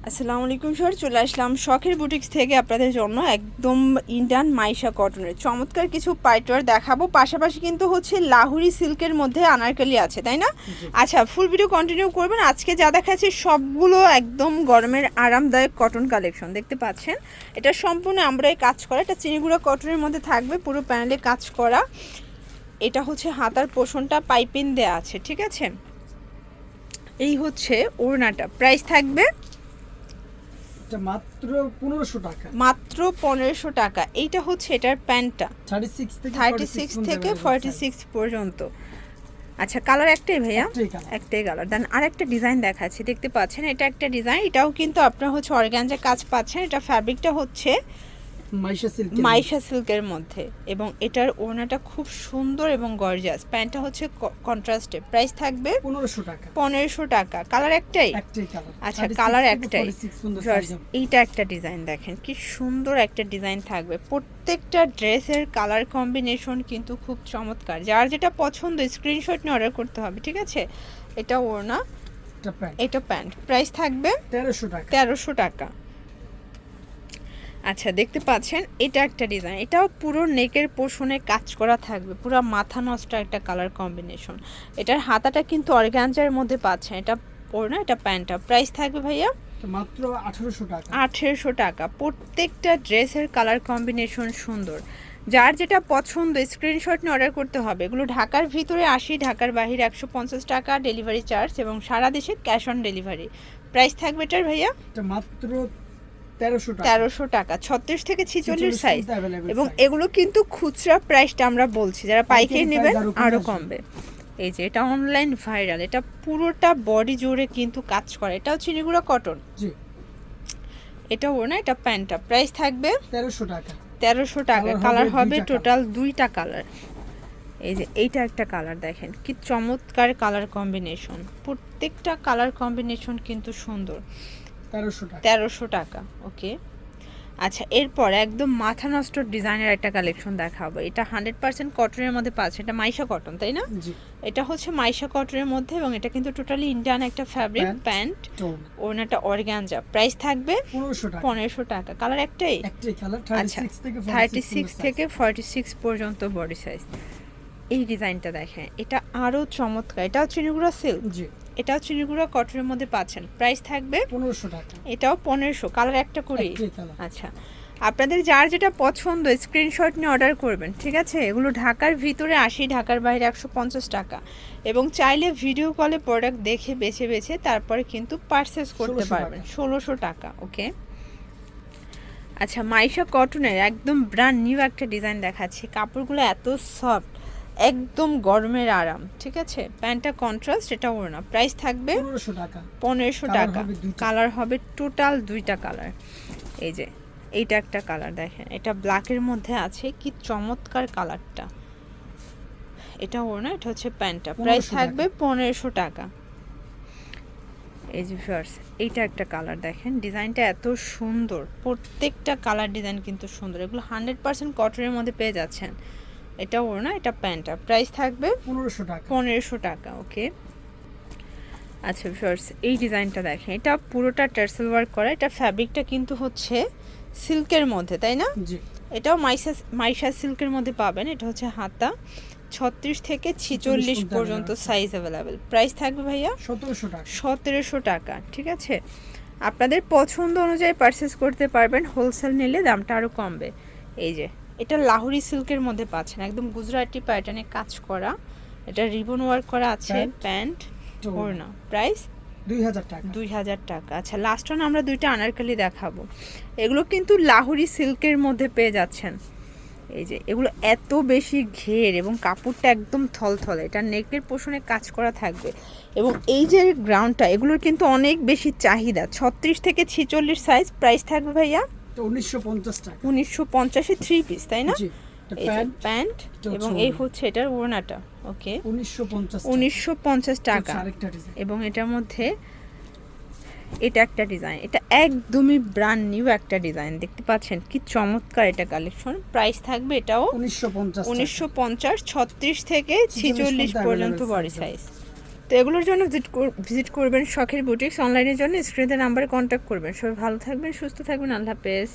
আসসালামু আলাইকুম স্যার, চলে আসলাম শখের বুটিক্স থেকে আপনাদের জন্য একদম ইন্ডিয়ান মাইশা কটনের চমৎকার কিছু পাইটওয়ার দেখাবো। পাশাপাশি কিন্তু হচ্ছে লাহুরি সিল্কের মধ্যে আনারকলি আছে, তাই না? আচ্ছা, ফুল ভিডিও কন্টিনিউ করবেন। আজকে যা দেখাচ্ছি সবগুলো একদম গরমের আরামদায়ক কটন কালেকশন দেখতে পাচ্ছেন। এটা সম্পূর্ণ আমরাই কাজ করা, এটা চিনিগুড়া কটনের মধ্যে থাকবে, পুরো প্যানেলে কাজ করা। এটা হচ্ছে হাতার পোষণটা পাইপিং দেয়া আছে, ঠিক আছে? এই হচ্ছে ওড়নাটা, প্রাইস থাকবে মাত্র 1500 টাকা। মাত্র 1500 টাকা। এইটা হচ্ছে এটার প্যান্টটা 36 থেকে 46 পর্যন্ত। আচ্ছা, কালার একটাই ভাইয়া? একটাই কালার। দেন আরেকটা ডিজাইন দেখাচ্ছি, দেখতে পাচ্ছেন এটা একটা ডিজাইন, এটাও কিন্তু আপনার হচ্ছে অর্গানজা কাজ পাচ্ছেন। এটা ফ্যাব্রিকটা হচ্ছে মাইশা সিল্কের মধ্যে এবং এটার ওড়নাটা খুব সুন্দর এবং গর্জিয়াস। প্যান্টটা হচ্ছে কন্ট্রাস্টে। প্রাইস থাকবে 1500 টাকা। 1500 টাকা। কালার একটাই? একটাই কালার। আচ্ছা, কালার একটাই। এইটা একটা ডিজাইন দেখেন, কি সুন্দর একটা ডিজাইন থাকবে। প্রত্যেকটা ড্রেসের কালার কম্বিনেশন কিন্তু খুব চমৎকার। যার যেটা পছন্দ স্ক্রিনশট নিয়ে অর্ডার করতে হবে, ঠিক আছে? এটা ওড়না, এটা প্যান্ট। প্রাইস থাকবে 1300 টাকা। 1300 টাকা। আচ্ছা, দেখতে পাচ্ছেন এটা একটা ডিজাইন, এটাও পুরো নেকের পোর্শনে কাজ করা থাকবে, পুরো মাথা নষ্ট একটা কালার কম্বিনেশন। এটার হাতাটা কিন্তু অর্গানজার মধ্যে পাচ্ছেন। এটা ওড়না, এটা প্যান্টটা। প্রাইস থাকবে ভাইয়া মাত্র 1800 টাকা। 1800 টাকা। প্রত্যেকটা ড্রেসের কালার কম্বিনেশন সুন্দর। যার যেটা পছন্দ স্ক্রিনশট নিয়ে অর্ডার করতে হবে। এগুলো ঢাকার ভিতরে 80, ঢাকার বাহিরে 150 টাকা ডেলিভারি চার্জ এবং সারা দেশে ক্যাশ অন ডেলিভারি। প্রাইস থাকবে এটার ভাইয়া মাত্র 1300 টাকা। 1300 টাকা। 36 থেকে 46 সাইজ এবং এগুলো কিন্তু খুচরা প্রাইসটা আমরা বলছি, যারা পাইকারি নেবেন আরও কমবে। এই যে এটা অনলাইন ভাইরাল, এটা পুরোটা বডি জুড়ে কিন্তু কাজ করে। এটাও চিনিগুড়া কটন। জি, এটা ওড়না, এটা প্যান্টটা। প্রাইস থাকবে 1300 টাকা। 1300 টাকা। কালার হবে টোটাল 2টা কালার। এই যে এইটা একটা কালার দেখেন, কি চমৎকার কালার কম্বিনেশন। প্রত্যেকটা কালার কম্বিনেশন কিন্তু সুন্দর। 1300 টাকা। 1300 টাকা। ওকে। আচ্ছা, এরপর একদম মাথা নষ্ট ডিজাইনের একটা কালেকশন দেখাবো। এটা 100% কটনের মধ্যে পাচ্ছে। এটা মাইশা কটন, তাই না? জি, এটা হচ্ছে মাইশা কটনের মধ্যে এবং এটা কিন্তু টোটালি ইন্ডিয়ান একটা ফ্যাব্রিক। প্যান্ট, ওড়নাটা অর্গানজা। প্রাইস থাকবে 1500 টাকা। কালার একটাই? একটাই কালার। 36 থেকে 46 পর্যন্ত বডি সাইজ। এই ডিজাইনটা দেখেন, এটা আরো চমৎকার। এটাও চিনিগুড়া সিল্ক। জি, এটাও চিনিগুড়া কটনের মধ্যে পাচ্ছেন। প্রাইস থাকবে 1500 টাকা। এটাও 1500। কালার একটা করি। আচ্ছা, আপনাদের যার যেটা পছন্দ স্ক্রিনশট নিয়ে অর্ডার করবেন, ঠিক আছে? এগুলো ঢাকার ভিতরে 80, ঢাকার বাইরে 150 টাকা এবং চাইলে ভিডিও কলে প্রোডাক্ট দেখে বেছে বেছে তারপরে কিন্তু পারচেস করতে পারবেন। 1600 টাকা। ওকে। আচ্ছা, মাইশা কটনের একদম ব্র্যান্ড নিউ একটা ডিজাইন দেখাচ্ছি। কাপড়গুলো এত সফট, একদম গরমের আরাম, ঠিক আছে? প্যান্টটা কন্ট্রাস্ট, এটা ওড়না। প্রাইস থাকবে 1500 টাকা। 1500 টাকা। কালার হবে টোটাল 2টা কালার। এই যে এইটা একটা কালার দেখেন, এটা ব্ল্যাকের মধ্যে আছে, কি চমৎকার কালারটা। এটা ওড়না, এটা হচ্ছে প্যান্টটা। প্রাইস থাকবে 1500 টাকা। এই যে ফার্স্ট এইটা একটা কালার দেখেন, ডিজাইনটা এত সুন্দর। প্রত্যেকটা কালার ডিজাইন কিন্তু সুন্দর। এগুলো 100% কটনের মধ্যে পেয়ে যাচ্ছেন। এটা ওড়না, এটা প্যান্টটা। প্রাইস থাকবে 1500 টাকা। 1500 টাকা। ওকে। আচ্ছা ফার্স্ট এই ডিজাইনটা দেখেন, এটা পুরোটা টার্সেল ওয়ার্ক করা। এটা ফ্যাব্রিকটা কিন্তু হচ্ছে সিল্কের মধ্যে, তাই না? জি, এটাও মাইশা সিল্কের মধ্যে পাবেন। এটা হচ্ছে হাতা, 36 থেকে 46 পর্যন্ত সাইজ অ্যাভেলেবেল। প্রাইস থাকবে ভাইয়া 1700 টাকা। 1700 টাকা, ঠিক আছে? আপনাদের পছন্দ অনুযায়ী পারচেস করতে পারবেন। হোলসেল নিলে দামটা আরও কমবে। এই যে এটা লাহুরি সিল্কের মধ্যে পাচ্ছেন, একদম গুজরাটি প্যাটার্নে কাজ করা। এটা রিবন ওয়ার্ক করা আছে। প্যান্ট, ওড়না। প্রাইস 2000 টাকা। 2000 টাকা। আচ্ছা, লাস্ট ওয়ান আমরা 2টা আনারকলি দেখাবো। এগুলো কিন্তু লাহুরি সিল্কের মধ্যে পেয়ে যাচ্ছেন। এই যে এগুলো এত বেশি ঘের এবং কাপড়টা একদম থলথলে। এটা নেকের পোষণে কাজ করা থাকবে এবং এই যে গ্রাউন্ডটা, এগুলোর কিন্তু অনেক বেশি চাহিদা। 36 থেকে 46 সাইজ। প্রাইস থাকবে ভাইয়া 1950 টাকা। 1950 3 পিস, তাই না? জি, প্যান্ট এবং এই হচ্ছে এটার ওড়নাটা। ওকে, 1950 টাকা। এবং এটার মধ্যে এটা একটা ডিজাইন, এটা একদমই ব্র্যান্ড নিউ একটা ডিজাইন। দেখতে পাচ্ছেন কি চমৎকার এটা কালেকশন। প্রাইস থাকবে এটাও 1950। 36 থেকে 46 পর্যন্ত বডি সাইজ। তো এগুলোর জন্য ভিজিট করবেন শখের বুটিক্স। অনলাইনের জন্য স্ক্রিনের নাম্বারে কন্ট্যাক্ট করবেন। সবাই ভালো থাকবেন, সুস্থ থাকবেন, আল্লাহ হাফেজ।